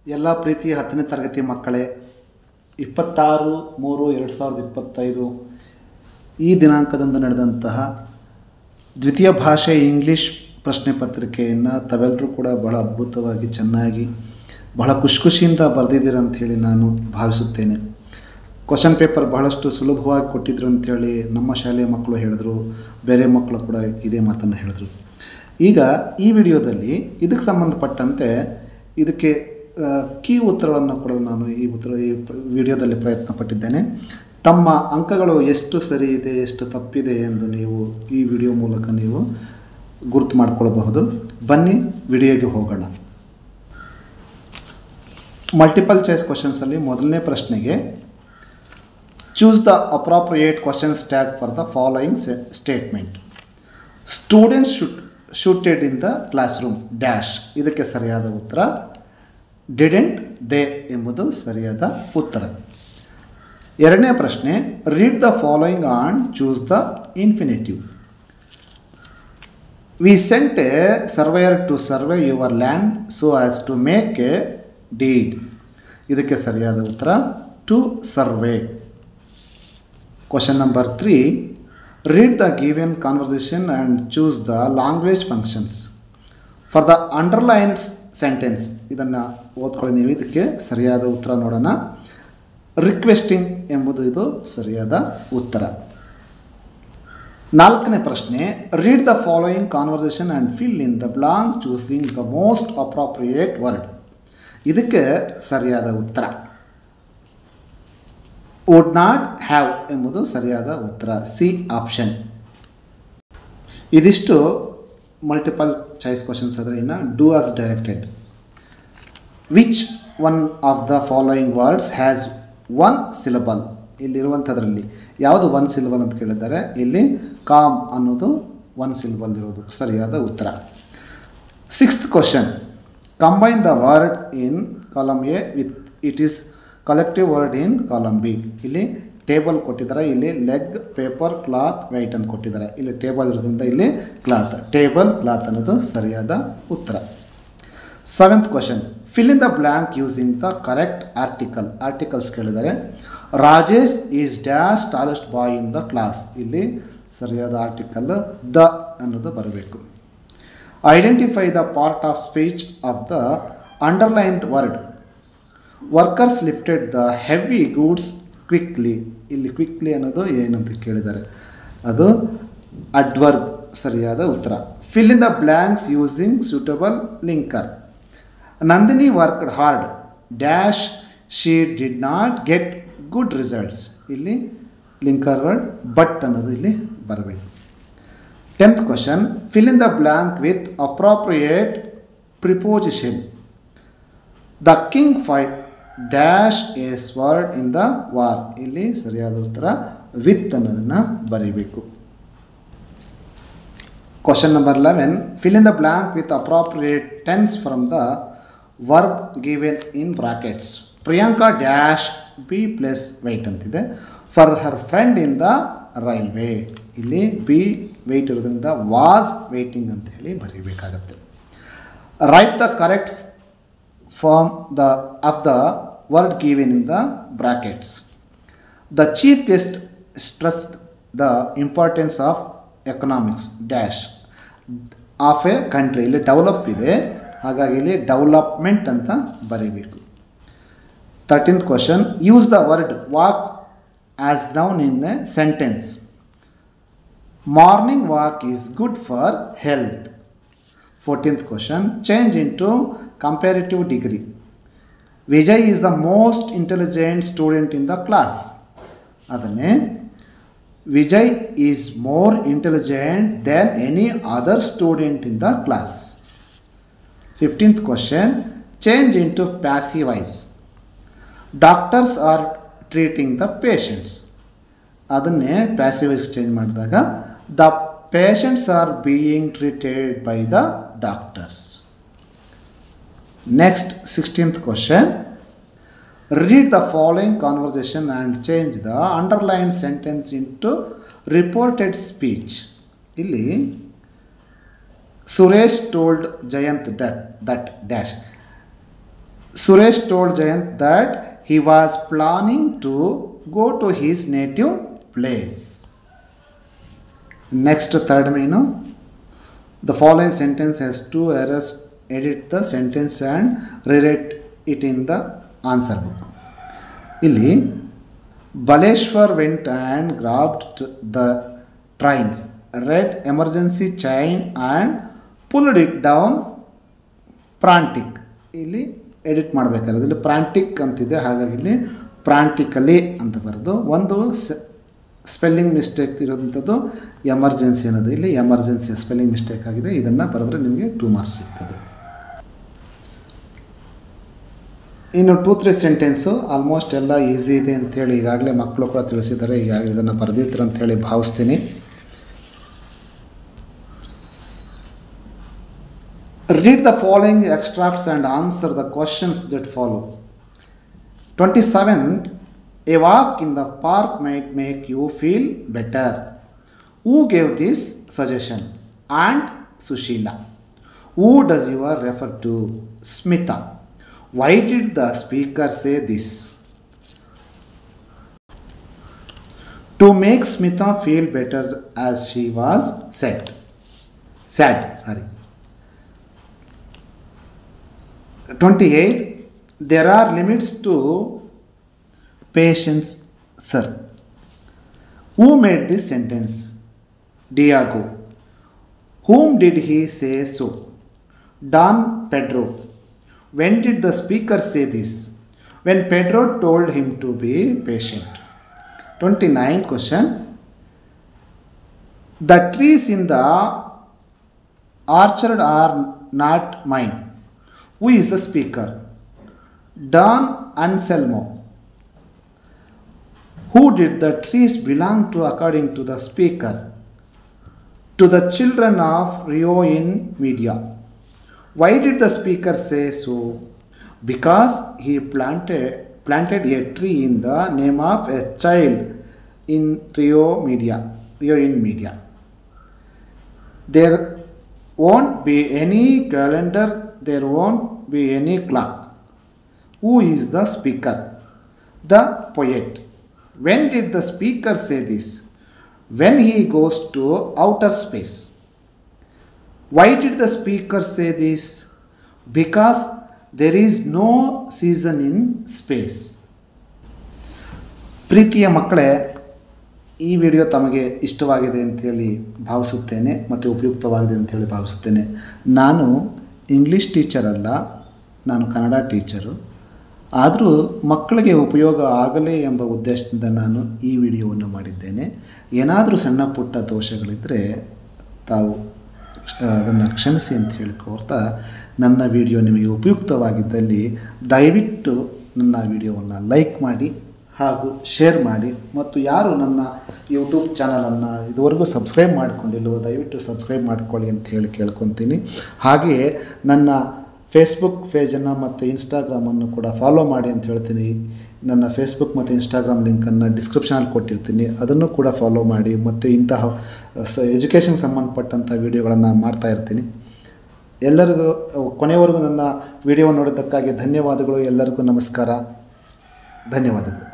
ಎಲ್ಲ ಪ್ರೀತಿಯ 10ನೇ ತರಗತಿ ಮಕ್ಕಳೇ, 26/3/2025 ಈ ದಿನಾಂಕದಂದು ನಡೆದಂತಹ ದ್ವಿತೀಯ ಭಾಷೆ ಇಂಗ್ಲೀಷ್ ಪ್ರಶ್ನೆ ಪತ್ರಿಕೆಯನ್ನು ತಾವೆಲ್ಲರೂ ಕೂಡ ಬಹಳ ಅದ್ಭುತವಾಗಿ ಚೆನ್ನಾಗಿ ಬಹಳ ಖುಷಿಯಿಂದ ಬರೆದಿದ್ದೀರ ಅಂಥೇಳಿ ನಾನು ಭಾವಿಸುತ್ತೇನೆ. ಕ್ವಶನ್ ಪೇಪರ್ ಬಹಳಷ್ಟು ಸುಲಭವಾಗಿ ಕೊಟ್ಟಿದ್ರು ಅಂಥೇಳಿ ನಮ್ಮ ಶಾಲೆಯ ಮಕ್ಕಳು ಹೇಳಿದ್ರು, ಬೇರೆ ಮಕ್ಕಳು ಕೂಡ ಇದೇ ಮಾತನ್ನು ಹೇಳಿದ್ರು. ಈಗ ಈ ವಿಡಿಯೋದಲ್ಲಿ ಇದಕ್ಕೆ ಸಂಬಂಧಪಟ್ಟಂತೆ ಇದಕ್ಕೆ ಕೀ ಉತ್ತರಗಳನ್ನು ಕೊಡಲು ನಾನು ಈ ವಿಡಿಯೋದಲ್ಲಿ ಪ್ರಯತ್ನ ಪಟ್ಟಿದ್ದೇನೆ. ತಮ್ಮ ಅಂಕಗಳು ಎಷ್ಟು ಸರಿ ಇದೆ ಎಷ್ಟು ತಪ್ಪಿದೆ ಎಂದು ನೀವು ಈ ವಿಡಿಯೋ ಮೂಲಕ ನೀವು ಗುರುತು ಮಾಡಿಕೊಳ್ಳಬಹುದು. ಬನ್ನಿ ವಿಡಿಯೋಗೆ ಹೋಗೋಣ. ಮಲ್ಟಿಪಲ್ ಚಾಯ್ಸ್ ಕ್ವಶನ್ಸಲ್ಲಿ ಮೊದಲನೇ ಪ್ರಶ್ನೆಗೆ choose the appropriate questions tag for the following statement. Students shooted in the class room dash. ಇದಕ್ಕೆ ಸರಿಯಾದ ಉತ್ತರ ಡಿಡೆಂಟ್ ದೇ ಎಂಬುದು ಸರಿಯಾದ ಉತ್ತರ. ಎರಡನೇ ಪ್ರಶ್ನೆ read the following and choose the infinitive. We sent a surveyor to survey your land so as to make a deed. ಇದಕ್ಕೆ ಸರಿಯಾದ ಉತ್ತರ to survey. Question number 3 read the given conversation and choose the language functions for the underlined sentence. ಇದನ್ನು ಓದ್ಕೊಳ್ಳಿ ನೀವು. ಇದಕ್ಕೆ ಸರಿಯಾದ ಉತ್ತರ ನೋಡೋಣ. ರಿಕ್ವೆಸ್ಟಿಂಗ್ ಎಂಬುದು ಇದು ಸರಿಯಾದ ಉತ್ತರ. ನಾಲ್ಕನೇ ಪ್ರಶ್ನೆ read the following conversation and fill in the blank choosing the most appropriate word. ಇದಕ್ಕೆ ಸರಿಯಾದ ಉತ್ತರ ವುಡ್ ನಾಟ್ ಹ್ಯಾವ್ ಎಂಬುದು ಸರಿಯಾದ ಉತ್ತರ, ಸಿ ಆಪ್ಷನ್. ಇದಿಷ್ಟು ಮಲ್ಟಿಪಲ್ ಚಾಯ್ಸ್ ಕ್ವಶನ್ಸ್. ಆದರೆ ಇನ್ನು do as directed. Which one of the following words has one syllable. ಇಲ್ಲಿರುವಂಥದ್ರಲ್ಲಿ ಯಾವುದು ಒನ್ ಸಿಲಬಲ್ ಅಂತ ಕೇಳಿದ್ದಾರೆ. ಇಲ್ಲಿ ಕಾಮ್ ಅನ್ನೋದು ಒನ್ ಸಿಲಬಲ್ ಇರೋದು ಸರಿಯಾದ ಉತ್ತರ. Sixth question combine the word in column A with it is collective word in column B. ಇಲ್ಲಿ ಟೇಬಲ್ ಕೊಟ್ಟಿದ್ದಾರೆ, ಇಲ್ಲಿ ಲೆಗ್ ಪೇಪರ್ ಕ್ಲಾತ್ ವೈಟ್ ಅಂತ ಕೊಟ್ಟಿದ್ದಾರೆ. ಇಲ್ಲಿ ಟೇಬಲ್ ಇರೋದ್ರಿಂದ ಇಲ್ಲಿ ಕ್ಲಾತ್, ಟೇಬಲ್ ಕ್ಲಾತ್ ಅನ್ನೋದು ಸರಿಯಾದ ಉತ್ತರ. Seventh question fill in the blank using the correct article. Articles ಕೇಳಿದ್ದಾರೆ. Rajesh is dash tallest boy in the class. ಇಲ್ಲಿ ಸರಿಯಾದ ಆರ್ಟಿಕಲ್ ದ ಅನ್ನೋದು ಬರಬೇಕು. Identify the part of speech of the underlined word. Workers lifted the heavy goods quickly. ಇಲ್ಲಿ quickly ಅನ್ನೋದು ಏನಂತ ಕೇಳಿದ್ದಾರೆ, ಅದು ಅಡ್ವರ್ಬ್ ಸರಿಯಾದ ಉತ್ತರ. Fill in the blanks using suitable linker. Nandini worked hard dash she did not get good results. ಇಲ್ಲಿ linker word but ಅನ್ನೋದು ಇಲ್ಲಿ ಬರಬೇಕು. 10th question fill in the blank with appropriate preposition. The king fight dash a sword in the war. ಇಲ್ಲಿ ಸರಿಯಾದ ಉತ್ತರ with ಅನ್ನೋದನ್ನು ಬರೀಬೇಕು. Question number 11 fill in the blank with appropriate tense from the verb given in brackets. Priyanka dash be plus wait ಅಂತಿದೆ for her friend in the railway. ಇಲ್ಲಿ be wait ಇರೋದ್ರಿಂದ was waiting ಅಂತ ಹೇಳಿ ಬರೀಬೇಕಾಗತ್ತೆ. Right the correct form of the word given in the brackets. The chief guest stressed the importance of economics dash of a country. ಇಲ್ಲಿ develop ಇದೆ, ಹಾಗಾಗಿ ಇಲ್ಲಿ development ಅಂತ ಬರೀಬೇಕು. 13th question use the word walk as noun in a sentence. Morning walk is good for health. 14th question change into comparative degree. Vijay is the most intelligent student in the class. ಅದನ್ನೇ Vijay is more intelligent than any other student in the class. 15th question change into passive voice. Doctors are treating the patients. ಅದನ್ನೇ passive voice change ಮಾಡಿದಾಗ the patients are being treated by the doctors. Next 16th question read the following conversation and change the underline sentence into reported speech. ಇಲ್ಲಿ Suresh told Jayant that dash. Suresh told Jayant that he was planning to go to his native place. Next, third main. The following sentence has two errors. Edit the sentence and rewrite it in the answer book. Illi Baleshwar went and grabbed the trains, read emergency chain and pulled it down frantic. ಇಲ್ಲಿ edit ಮಾಡಬೇಕಾದ್ರೆ ಇಲ್ಲಿ ಪ್ರಾಂಟಿಕ್ ಅಂತಿದೆ, ಹಾಗಾಗಿ ಇಲ್ಲಿ ಪ್ರಾಂಟಿಕಲಿ ಅಂತ ಬರೋದು. ಒಂದು spelling mistake ಇರೋಂಥದ್ದು emergency ಅನ್ನೋದು, ಇಲ್ಲಿ ಎಮರ್ಜೆನ್ಸಿ ಸ್ಪೆಲ್ಲಿಂಗ್ ಮಿಸ್ಟೇಕ್ ಆಗಿದೆ. ಇದನ್ನು ಬರೆದ್ರೆ ನಿಮಗೆ 2 ಮಾರ್ಕ್ಸ್ ಸಿಗ್ತದೆ. ಇನ್ನು 2-3 ಸೆಂಟೆನ್ಸು ಆಲ್ಮೋಸ್ಟ್ ಎಲ್ಲ ಈಸಿ ಇದೆ ಅಂಥೇಳಿ ಈಗಾಗಲೇ ಮಕ್ಕಳು ಕೂಡ ತಿಳಿಸಿದ್ದಾರೆ. ಈಗಾಗಲೇ ಇದನ್ನು ಬರೆದಿದ್ರು ಅಂಥೇಳಿ ಭಾವಿಸ್ತೀನಿ. Read the following extracts and answer the questions that follow. 27th, a walk in the park might make you feel better. Who gave this suggestion? Aunt Sushila. Who does you refer to? Smita. Why did the speaker say this? To make Smita feel better as she was sad. Sorry. 28. There are limits to patience, sir. Who made this sentence? Diego. Whom did he say so? Don Pedro. When did the speaker say this? When Pedro told him to be patient. 29th question. The trees in the orchard are not mine. Who is the speaker? Don Anselmo. Who did the trees belong to according to the speaker? To the children of Rio in Media. Why did the speaker say so? Because he planted a tree in the name of a child in Rio in Media. There won't be any calendar, there won't be any clock. Who is the speaker? The poet. When did the speaker say this? When he goes to outer space. Why did the speaker say this? Because there is no season in space. ಪ್ರೀತಿಯ ಮಕ್ಕಳೇ, ಈ video ತಮಗೆ ಇಷ್ಟವಾಗಿದೆ ಅಂಥೇಳಿ ಭಾವಿಸುತ್ತೇನೆ ಮತ್ತು ಉಪಯುಕ್ತವಾಗಿದೆ ಅಂಥೇಳಿ ಭಾವಿಸುತ್ತೇನೆ. ನಾನು ಇಂಗ್ಲೀಷ್ ಟೀಚರ್ ಅಲ್ಲ, ನಾನು ಕನ್ನಡ ಟೀಚರು. ಆದರೂ ಮಕ್ಕಳಿಗೆ ಉಪಯೋಗ ಆಗಲಿ ಎಂಬ ಉದ್ದೇಶದಿಂದ ನಾನು ಈ ವಿಡಿಯೋವನ್ನು ಮಾಡಿದ್ದೇನೆ. ಏನಾದರೂ ಸಣ್ಣ ಪುಟ್ಟ ದೋಷಗಳಿದ್ದರೆ ತಾವು ಅದನ್ನು ಕ್ಷಮಿಸಿ ಅಂತ ಹೇಳಿಕೊಳ್ತಾ, ನನ್ನ ವಿಡಿಯೋ ನಿಮಗೆ ಉಪಯುಕ್ತವಾಗಿದ್ದಲ್ಲಿ ದಯವಿಟ್ಟು ನನ್ನ ವಿಡಿಯೋವನ್ನು ಲೈಕ್ ಮಾಡಿ ಹಾಗೂ ಶೇರ್ ಮಾಡಿ. ಮತ್ತು ಯಾರು ನನ್ನ ಯೂಟ್ಯೂಬ್ ಚಾನಲನ್ನು ಇದುವರೆಗೂ ಸಬ್ಸ್ಕ್ರೈಬ್ ಮಾಡಿಕೊಂಡಿಲ್ವೋ ದಯವಿಟ್ಟು ಸಬ್ಸ್ಕ್ರೈಬ್ ಮಾಡ್ಕೊಳ್ಳಿ ಅಂತ ಹೇಳಿ ಕೇಳ್ಕೊತೀನಿ. ಹಾಗೆಯೇ ನನ್ನ ಫೇಸ್ಬುಕ್ ಪೇಜನ್ನು ಮತ್ತು ಇನ್ಸ್ಟಾಗ್ರಾಮನ್ನು ಕೂಡ ಫಾಲೋ ಮಾಡಿ ಅಂತ ಹೇಳ್ತೀನಿ. ನನ್ನ ಫೇಸ್ಬುಕ್ ಮತ್ತು ಇನ್ಸ್ಟಾಗ್ರಾಮ್ ಲಿಂಕನ್ನು ಡಿಸ್ಕ್ರಿಪ್ಷನಲ್ಲಿ ಕೊಟ್ಟಿರ್ತೀನಿ, ಅದನ್ನು ಕೂಡ ಫಾಲೋ ಮಾಡಿ. ಮತ್ತು ಇಂತಹ ಎಜುಕೇಷನ್ ಸಂಬಂಧಪಟ್ಟಂಥ ವಿಡಿಯೋಗಳನ್ನು ಮಾಡ್ತಾ ಇರ್ತೀನಿ. ಎಲ್ಲರಿಗೂ ಕೊನೆಯವರೆಗೂ ನನ್ನ ವಿಡಿಯೋ ನೋಡಿದ್ದಕ್ಕಾಗಿ ಧನ್ಯವಾದಗಳು. ಎಲ್ಲರಿಗೂ ನಮಸ್ಕಾರ, ಧನ್ಯವಾದಗಳು.